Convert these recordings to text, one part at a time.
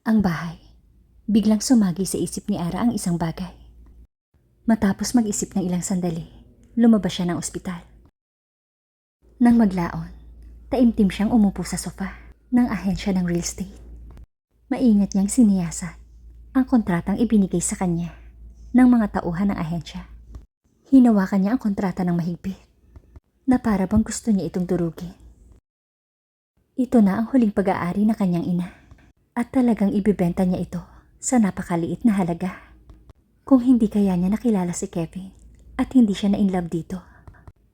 Ang bahay. Biglang sumagi sa isip ni Ara ang isang bagay. Matapos mag-isip ng ilang sandali, lumabas siya ng ospital. Nang maglaon, taimtim siyang umupo sa sofa ng ahensya ng real estate. Maingat niyang siniyasat ang kontratang ibinigay sa kanya ng mga tauhan ng ahensya. Hinawakan niya ang kontrata ng mahigpit na para bang gusto niya itong durugin. Ito na ang huling pag-aari ng kanyang ina at talagang ibibenta niya ito sa napakaliit na halaga. Kung hindi kaya niya nakilala si Kevin at hindi siya na-inlove dito,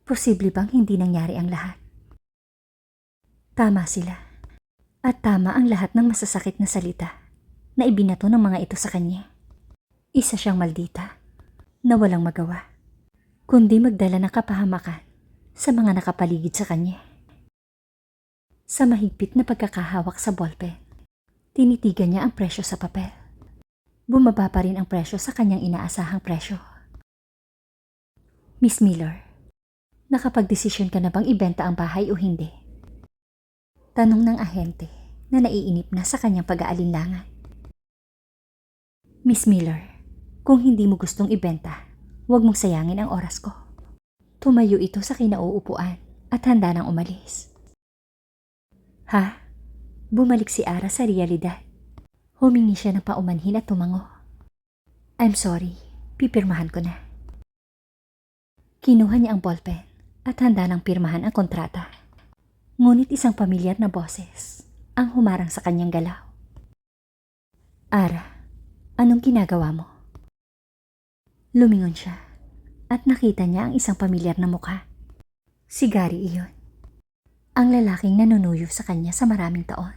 posible bang hindi nangyari ang lahat? Tama sila. At tama ang lahat ng masasakit na salita na ibinato ng mga ito sa kanya. Isa siyang maldita na walang magawa, kundi magdala ng kapahamakan sa mga nakapaligid sa kanya. Sa mahigpit na pagkakahawak sa ballpen, tinitigan niya ang presyo sa papel. Bumaba pa rin ang presyo sa kanyang inaasahang presyo. Miss Miller, nakapagdesisyon ka na bang ibenta ang bahay o hindi? Tanong ng ahente na naiinip na sa kanyang pag-aalinlangan. Miss Miller, kung hindi mo gustong ibenta, huwag mong sayangin ang oras ko. Tumayo ito sa kinauupuan at handa nang umalis. Ha? Bumalik si Ara sa realidad. Humingi siya ng paumanhin at tumango. I'm sorry, pipirmahan ko na. Kinuha niya ang ballpen at handa nang pirmahan ang kontrata. Ngunit isang pamilyar na boses ang humarang sa kanyang galaw. Ara, anong ginagawa mo? Lumingon siya at nakita niya ang isang pamilyar na mukha. Si Gary iyon. Ang lalaking nanunuyo sa kanya sa maraming taon.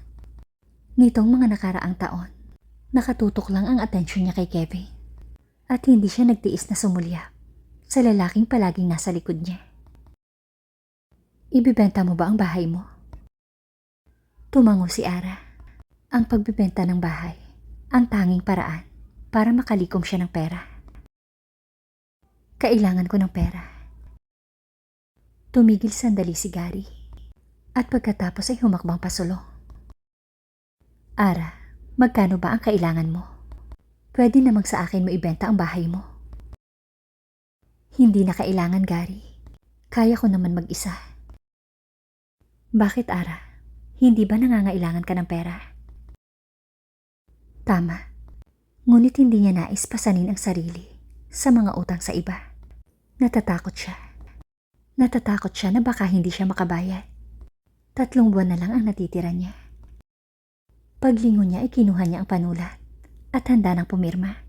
Nitong mga nakaraang taon, nakatutok lang ang atensyon niya kay Kevin at hindi siya nagtiis na sumulyap sa lalaking palaging nasa likod niya. Ibibenta mo ba ang bahay mo? Tumango si Ara. Ang pagbibenta ng bahay, ang tanging paraan para makalikom siya ng pera. Kailangan ko ng pera. Tumigil sandali si Gary at pagkatapos ay humakbang pasulong. Ara, magkano ba ang kailangan mo? Pwede namang sa akin mo ibenta ang bahay mo. Hindi na kailangan, Gary. Kaya ko naman mag-isa. Bakit, Ara? Hindi ba nangangailangan ka ng pera? Tama. Ngunit hindi niya nais pasanin ang sarili sa mga utang sa iba. Natatakot siya. Natatakot siya na baka hindi siya makabayad. 3 buwan na lang ang natitira niya. Paglingon niya ay kinuha niya ang panulat at handa nang pumirma.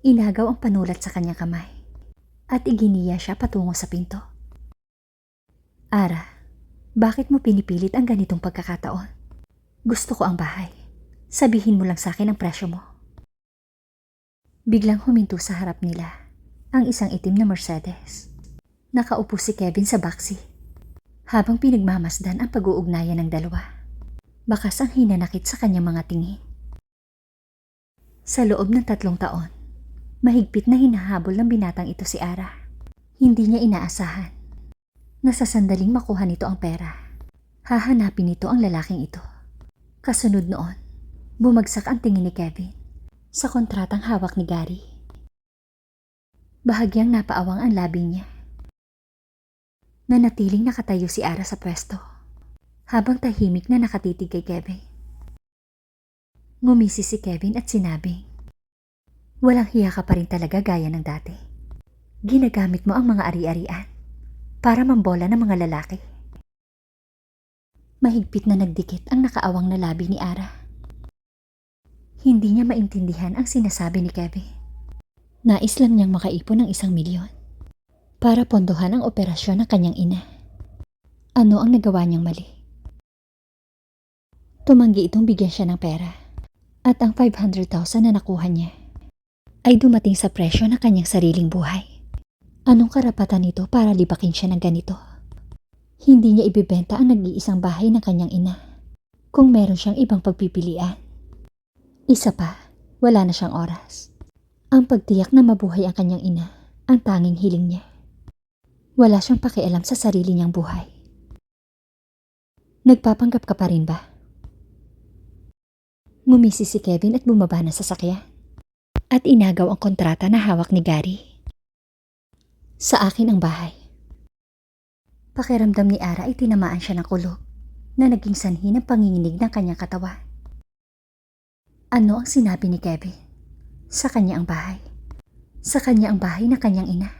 Inagaw ang panulat sa kanyang kamay at iginiya siya patungo sa pinto. Ara, bakit mo pinipilit ang ganitong pagkakataon? Gusto ko ang bahay. Sabihin mo lang sa akin ang presyo mo. Biglang huminto sa harap nila ang isang itim na Mercedes. Nakaupo si Kevin sa backseat habang pinagmamasdan ang pag-uugnayan ng dalawa. Bakas ang hinanakit sa kanyang mga tingin. Sa loob ng 3 taon, mahigpit na hinahabol ng binatang ito si Ara. Hindi niya inaasahan na sa sandaling makuha nito ang pera, hahanapin nito ang lalaking ito. Kasunod noon, bumagsak ang tingin ni Kevin sa kontratang hawak ni Gary. Bahagyang napaawang ang labi niya. Nanatiling nakatayo si Ara sa pwesto habang tahimik na nakatitig kay Kevin. Ngumisi si Kevin at sinabing, walang hiya ka pa rin talaga gaya ng dati. Ginagamit mo ang mga ari-arian para mambola ng mga lalaki. Mahigpit na nagdikit ang nakaawang na labi ni Ara. Hindi niya maintindihan ang sinasabi ni Kevin. Nais lang niyang makaipon ng 1 milyon para pondohan ang operasyon ng kanyang ina. Ano ang nagawa niyang mali? Tumanggi itong bigyan siya ng pera at ang 500,000 na nakuha niya ay dumating sa presyo ng kanyang sariling buhay. Anong karapatan nito para libakin siya ng ganito? Hindi niya ibibenta ang nag-iisang bahay ng kanyang ina kung meron siyang ibang pagpipilian. Isa pa, wala na siyang oras. Ang pagtiyak na mabuhay ang kanyang ina ang tanging hiling niya. Wala siyang pakialam sa sarili niyang buhay. Nagpapanggap ka pa rin ba? Ngumisi si Kevin at bumaba na sa sasakyan. At inagaw ang kontrata na hawak ni Gary. Sa akin ang bahay. Pakiramdam ni Ara ay tinamaan siya ng kulog na naging sanhi ng panginginig ng kanyang katawan. Ano ang sinabi ni Kevin? Sa kanya ang bahay. Sa kanya ang bahay ng kanyang ina.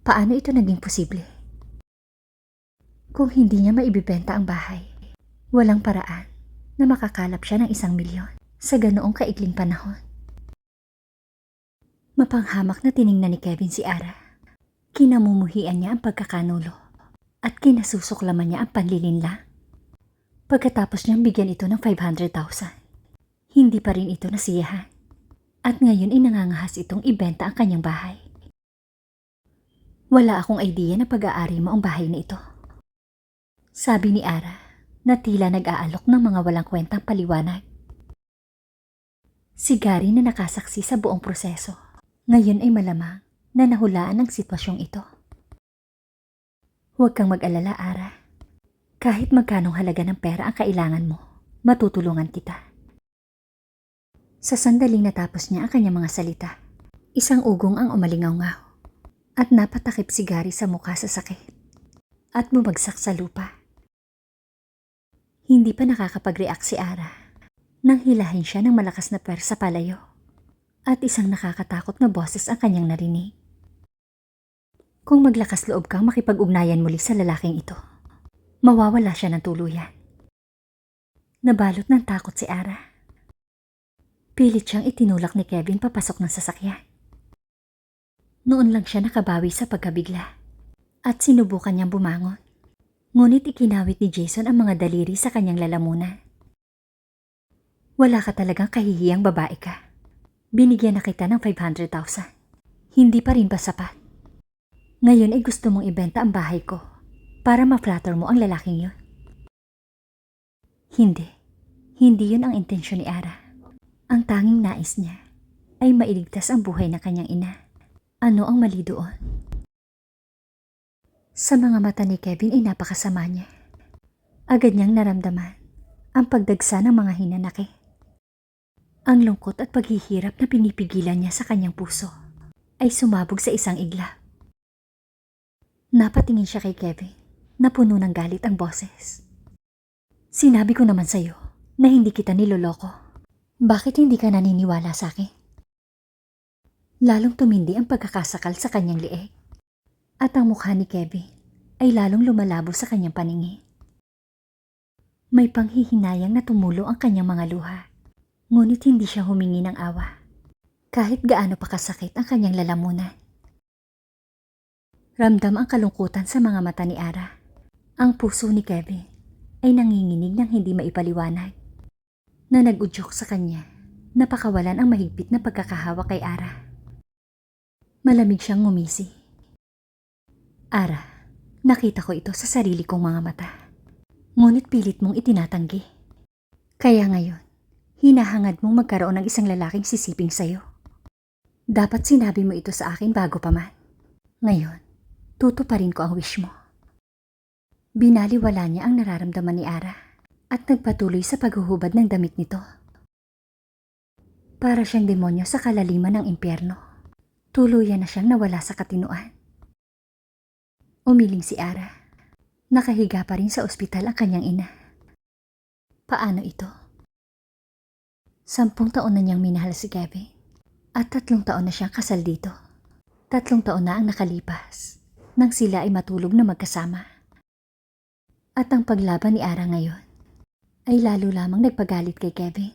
Paano ito naging posible? Kung hindi niya maibibenta ang bahay, walang paraan na makakalap siya ng 1,000,000 sa ganoong kaikling panahon. Mapanghamak na tiningnan ni Kevin si Ara. Kinamumuhian niya ang pagkakanulo at kinasusuklaman niya ang panlilinlang. Pagkatapos niyang bigyan ito ng 500,000, hindi pa rin ito nasiyahan. At ngayon ay nangangahas itong ibenta ang kanyang bahay. Wala akong idea na pag-aari mo ang bahay na ito. Sabi ni Ara na tila nag-aalok ng mga walang kwentang paliwanag. Si Gary na nakasaksi sa buong proseso, ngayon ay malamang na nahulaan ang sitwasyong ito. Huwag kang mag-alala, Ara. Kahit magkanong halaga ng pera ang kailangan mo, matutulungan kita. Sa sandaling natapos niya ang kanyang mga salita, isang ugong ang umalingaw-ngaw at napatakip si Gary sa mukha sa sakit at bumagsak sa lupa. Hindi pa nakakapag-react si Ara nang hilahin siya ng malakas na pwersa palayo at isang nakakatakot na boses ang kanyang narinig. Kung maglakas loob kang makipag-ugnayan muli sa lalaking ito, mawawala siya ng tuluyan. Nabalot ng takot si Ara. Pilit siyang itinulak ni Kevin papasok ng sasakyan. Noon lang siya nakabawi sa pagkabigla at sinubukan niyang bumangon. Ngunit ikinawit ni Jason ang mga daliri sa kanyang lalamunan. Wala ka talagang kahihiyang babae ka. Binigyan na kita ng 500,000. Hindi pa rin ba sapat? Ngayon ay gusto mong ibenta ang bahay ko para ma-flatter mo ang lalaking yun. Hindi. Hindi yun ang intensyon ni Ara. Ang tanging nais niya ay mailigtas ang buhay ng kanyang ina. Ano ang mali doon? Sa mga mata ni Kevin ay napakasama niya. Agad niyang naramdaman ang pagdagsa ng mga hinanakit. Ang lungkot at paghihirap na pinipigilan niya sa kanyang puso ay sumabog sa isang iglap. Napatingin siya kay Kevin na puno ng galit ang boses. Sinabi ko naman sa'yo na hindi kita niloloko. Bakit hindi ka naniniwala sa akin? Lalong tumindi ang pagkakasakal sa kanyang lieg at ang mukha ni Kevin ay lalong lumalabo sa kanyang paningin. May panghihinayang na tumulo ang kanyang mga luha, ngunit hindi siya humingi ng awa kahit gaano pa kasakit ang kanyang lalamunan. Ramdam ang kalungkutan sa mga mata ni Ara. Ang puso ni Kevin ay nanginginig ng hindi maipaliwanag. Na nag-udyok sa kanya, napakawalan ang mahigpit na pagkakahawak kay Ara. Malamig siyang ngumisi. Ara, nakita ko ito sa sarili kong mga mata. Ngunit pilit mong itinatanggi. Kaya ngayon, hinahangad mong magkaroon ng isang lalaking sisiping sa'yo. Dapat sinabi mo ito sa akin bago pa man. Ngayon, tutuparin ko ang wish mo. Binaliwala niya ang nararamdaman ni Ara at nagpatuloy sa paghuhubad ng damit nito. Para siyang demonyo sa kalaliman ng impyerno. Tuluyan na siyang nawala sa katinuan. Umiling si Ara. Nakahiga pa rin sa ospital ang kanyang ina. Paano ito? 10 taon na niyang minahal si Kevin at 3 taon na siyang kasal dito. 3 taon na ang nakalipas nang sila ay matulog na magkasama. At ang paglaban ni Ara ngayon ay lalo lamang nagpagalit kay Kevin.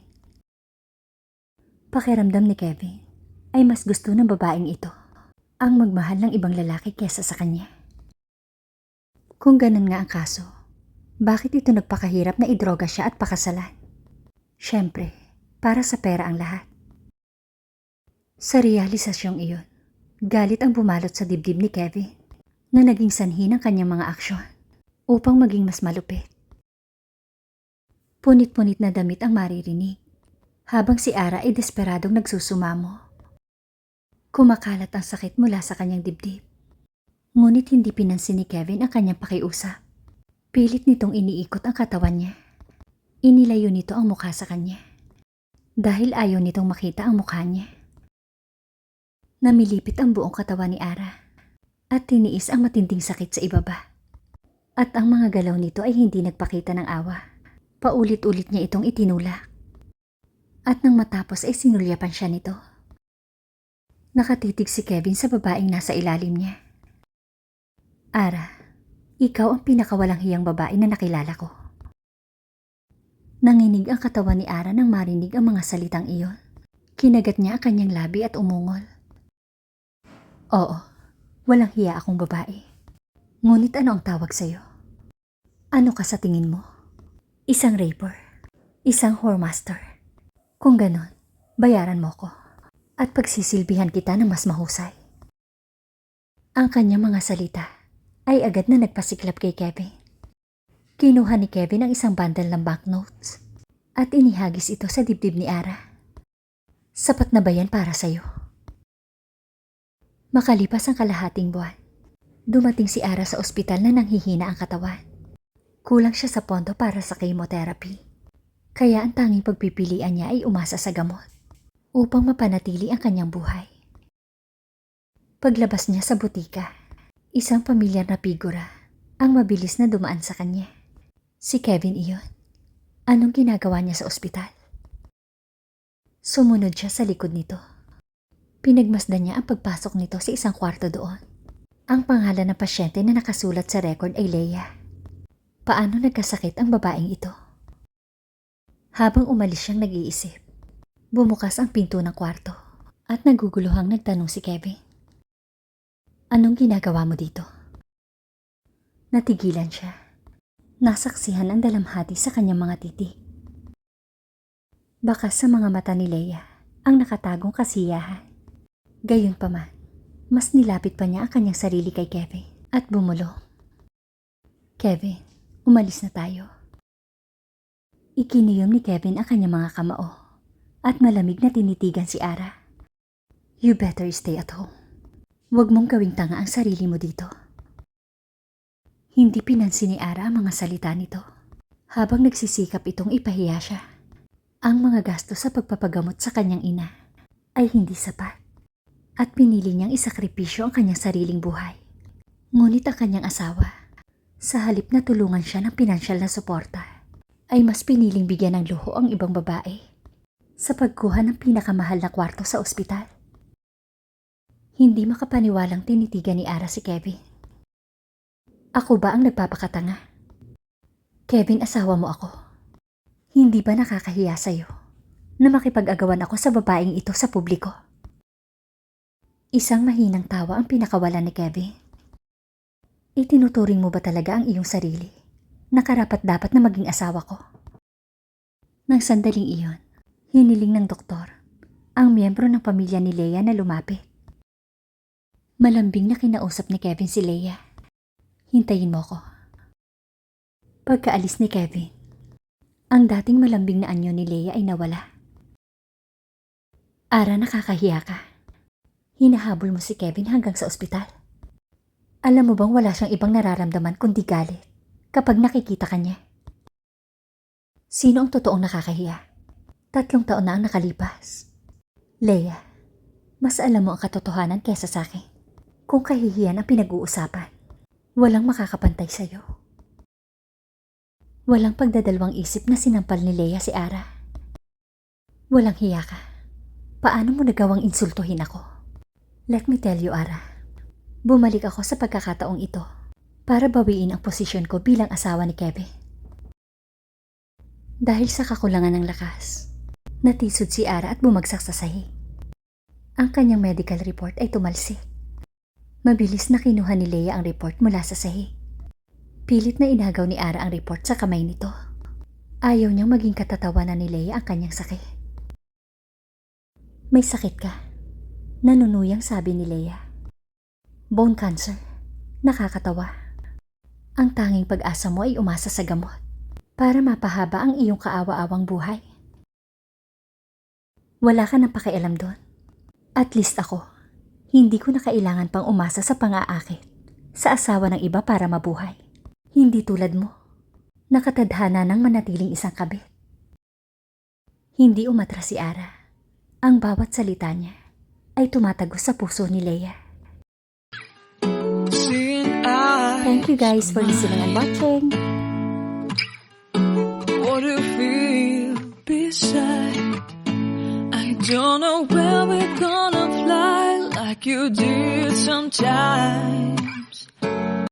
Pakiramdam ni Kevin ay mas gusto ng babaeng ito ang magmahal ng ibang lalaki kesa sa kanya. Kung ganun nga ang kaso, bakit ito nagpakahirap na idroga siya at pakasalan? Siyempre, para sa pera ang lahat. Sa realisasyong iyon, galit ang bumalot sa dibdib ni Kevin na naging sanhi ng kanyang mga aksyon upang maging mas malupit. Punit-punit na damit ang maririnig habang si Ara ay desperadong nagsusumamo. Kumakalat ang sakit mula sa kanyang dibdib. Ngunit hindi pinansin ni Kevin ang kanyang pakiusap. Pilit nitong iniikot ang katawan niya. Inilayo nito ang mukha sa kanya. dahil ayaw nitong makita ang mukha niya. Namilipit ang buong katawan ni Ara at tiniis ang matinding sakit sa ibaba. At ang mga galaw nito ay hindi nagpakita ng awa. Paulit-ulit niya itong itinulak. At nang matapos ay sinulyapan siya nito. Nakatitig si Kevin sa babaeng nasa ilalim niya. Ara, ikaw ang pinakawalang hiyang babae na nakilala ko. Nanginig ang katawan ni Ara nang marinig ang mga salitang iyon. Kinagat niya ang kanyang labi at umungol. Oo, walang hiya akong babae. Ngunit ano ang tawag sa'yo? Ano ka sa tingin mo? Isang raper. Isang whoremaster. Kung ganon, bayaran mo ko. At pagsisilbihan kita ng mas mahusay. Ang kanyang mga salita ay agad na nagpasiklab kay Kevin. Kinuha ni Kevin ang isang bundle ng banknotes at inihagis ito sa dibdib ni Ara. Sapat na ba yan para sa'yo? Makalipas ang kalahating buwan, dumating si Ara sa ospital na nanghihina ang katawan. Kulang siya sa pondo para sa chemotherapy. Kaya ang tanging pagpipilian niya ay umasa sa gamot upang mapanatili ang kanyang buhay. Paglabas niya sa butika, isang pamilyar na figura ang mabilis na dumaan sa kanya. Si Kevin iyon. Anong ginagawa niya sa ospital? Sumunod siya sa likod nito. Pinagmasdan niya ang pagpasok nito sa isang kwarto doon. Ang pangalan ng pasyente na nakasulat sa record ay Leia. Paano nagkasakit ang babaeng ito? Habang umalis siyang nag-iisip, bumukas ang pinto ng kwarto at naguguluhang nagtanong si Kevin. Anong ginagawa mo dito? Natigilan siya. Nasaksihan ang dalamhati sa kanyang mga titik. Baka sa mga mata ni Leia ang nakatagong kasiyahan. Gayunpaman, mas nilapit pa niya ang kanyang sarili kay Kevin at bumulong. Kevin, umalis na tayo. Ikiniyom ni Kevin ang kanyang mga kamao at malamig na tinitigan si Ara. You better stay at home. Huwag mong gawing tanga ang sarili mo dito. Hindi pinansin ni Ara ang mga salita nito habang nagsisikap itong ipahiya siya. Ang mga gastos sa pagpapagamot sa kanyang ina ay hindi sapat at pinili niyang isakripisyo ang kanyang sariling buhay. Ngunit ang kanyang asawa, sa halip na tulungan siya ng pinansyal na suporta, ay mas piniling bigyan ng luho ang ibang babae sa pagkuha ng pinakamahal na kwarto sa ospital. Hindi makapaniwalang tinitigan ni Ara si Kevin. Ako ba ang nagpapakatanga? Kevin, asawa mo ako. Hindi ba nakakahiya sa'yo na makipag-agawan ako sa babaeng ito sa publiko? Isang mahinang tawa ang pinakawalan ni Kevin. Itinuturing mo ba talaga ang iyong sarili na karapat-dapat na maging asawa ko? Nang sandaling iyon, hiniling ng doktor ang miyembro ng pamilya ni Leia na lumapit. Malambing na kinausap ni Kevin si Leia. Hintayin mo ko. Pagkaalis ni Kevin, ang dating malambing na anyo ni Leia ay nawala. Ara, nakakahiya ka. Hinahabol mo si Kevin hanggang sa ospital. Alam mo bang wala siyang ibang nararamdaman kundi galit kapag nakikita ka niya? Sino ang totoong nakakahiya? 3 taon na ang nakalipas. Leia, mas alam mo ang katotohanan kesa sa akin. Kung kahihiyan ang pinag-uusapan, walang makakapantay sa'yo. Walang pagdadalawang isip na sinampal ni Leia si Ara. Walang hiya ka. Paano mo nagawang insultuhin ako? Let me tell you, Ara. Bumalik ako sa pagkakataong ito para bawiin ang posisyon ko bilang asawa ni Kevin. Dahil sa kakulangan ng lakas, natisod si Ara at bumagsak sa sahig. Ang kanyang medical report ay tumalsik. Mabilis na kinuha ni Leia ang report mula sa sahig. Pilit na inagaw ni Ara ang report sa kamay nito. Ayaw niyang maging katatawanan ni Leia ang kanyang sakit. May sakit ka? Nanunuyang sabi ni Leia. Bone cancer. Nakakatawa. Ang tanging pag-asa mo ay umasa sa gamot para mapahaba ang iyong kaawa-awang buhay. Wala ka nang pakialam doon. At least ako, hindi ko na kailangan pang umasa sa pang-aakit sa asawa ng iba para mabuhay. Hindi tulad mo, nakatadhana ng manatiling isang kabit. Hindi umatras si Ara. Ang bawat salita niya ay tumatagos sa puso ni Leia. Thank you guys for listening and watching. What do you feel beside? I don't know where we're gonna fly like you did sometimes.